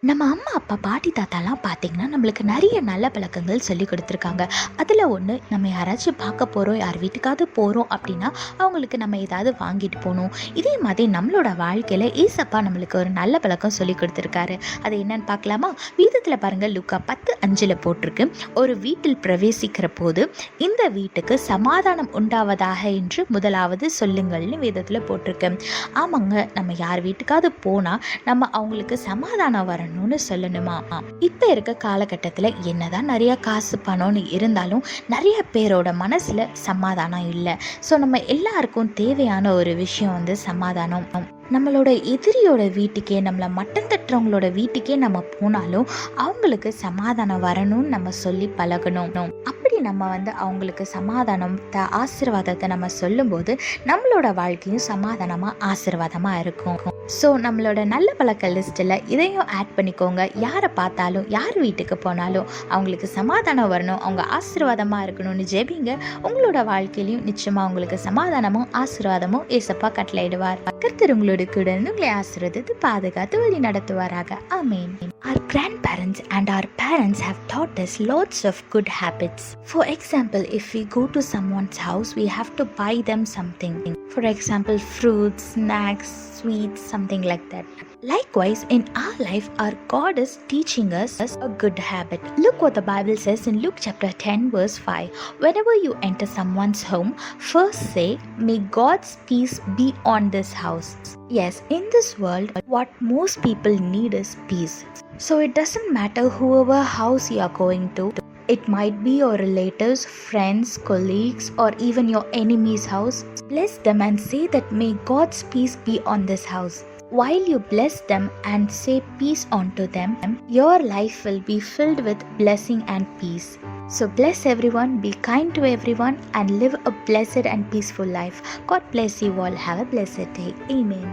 நம்ம அம்மா அப்பா பாட்டி தாத்தாலாம் பார்த்தீங்கன்னா நம்மளுக்கு நிறைய நல்ல பழக்கங்கள் சொல்லி கொடுத்துருக்காங்க. அதில் ஒன்று, நம்ம யாராச்சும் பார்க்க போகிறோம், யார் வீட்டுக்காவது போகிறோம் அப்படின்னா அவங்களுக்கு நம்ம ஏதாவது வாங்கிட்டு போகணும். இதே மாதிரி நம்மளோட வாழ்க்கையில் ஏசப்பா நம்மளுக்கு ஒரு நல்ல பழக்கம் சொல்லி கொடுத்துருக்காரு. அது என்னன்னு பார்க்கலாமா? வேதத்தில் பாருங்கள், லூக்கா 10:5 போட்டிருக்கு. ஒரு வீட்டில் பிரவேசிக்கிற போது இந்த வீட்டுக்கு சமாதானம் உண்டாவதாக என்று முதலாவது சொல்லுங்கள்னு வேதத்தில் போட்டிருக்கு. ஆமாங்க, நம்ம யார் வீட்டுக்காவது போனால் நம்ம அவங்களுக்கு சமாதானம் வரணும் சொல்லணுமா? இப்ப இருக்க காலகட்டத்துல என்னதான் நிறைய காசு பணம்னு இருந்தாலும் நிறைய பேரோட மனசுல சமாதானம் இல்லை. ஸோ நம்ம எல்லாருக்கும் தேவையான ஒரு விஷயம் சமாதானம். நம்மளோட எதிரியோட வீட்டுக்கே, நம்மளை மட்டம் தட்டுறவங்களோட வீட்டுக்கே நம்ம போனாலும் அவங்களுக்கு சமாதானம் வரணும்னு நம்ம சொல்லி பழகணும். அப்படி நம்ம அவங்களுக்கு சமாதானத்தை, ஆசீர்வாதத்தை நம்ம சொல்லும்போது நம்மளோட வாழ்க்கையும் சமாதானமாக ஆசீர்வாதமாக இருக்கும். ஸோ நம்மளோட நல்ல பழக்க லிஸ்ட்டில் இதையும் ஆட் பண்ணிக்கோங்க. யாரை பார்த்தாலும், யார் வீட்டுக்கு போனாலும் அவங்களுக்கு சமாதானம் வரணும், அவங்க ஆசீர்வாதமாக இருக்கணும்னு ஜெபிங்க. உங்களோட வாழ்க்கையிலையும் நிச்சயமாக உங்களுக்கு சமாதானமும் ஆசீர்வாதமும் ஏசப்பா கட்டளையிடுவார். கர்த்தர் உங்களோட கூட உங்களை ஆசீர்வதித்து பாதுகாத்து வழி நடத்துவாராக. ஆமென். Our grandparents and our parents have taught us lots of good habits. For example, if we go to someone's house, we have to buy them something. For example, fruits, snacks, sweets, something like that. Likewise, in our life, our God is teaching us a good habit. Look what the Bible says in Luke chapter 10 verse 5. Whenever you enter someone's home, first say, "May God's peace be on this house." Yes, in this world, what most people need is peace. So it doesn't matter whoever house you are going to. It might be your relatives, friends, colleagues, or even your enemy's house. Bless them and say that may God's peace be on this house. While you bless them and say peace onto them, your life will be filled with blessing and peace. So bless everyone, be kind to everyone, and live a blessed and peaceful life. God bless you all. Have a blessed day. Amen.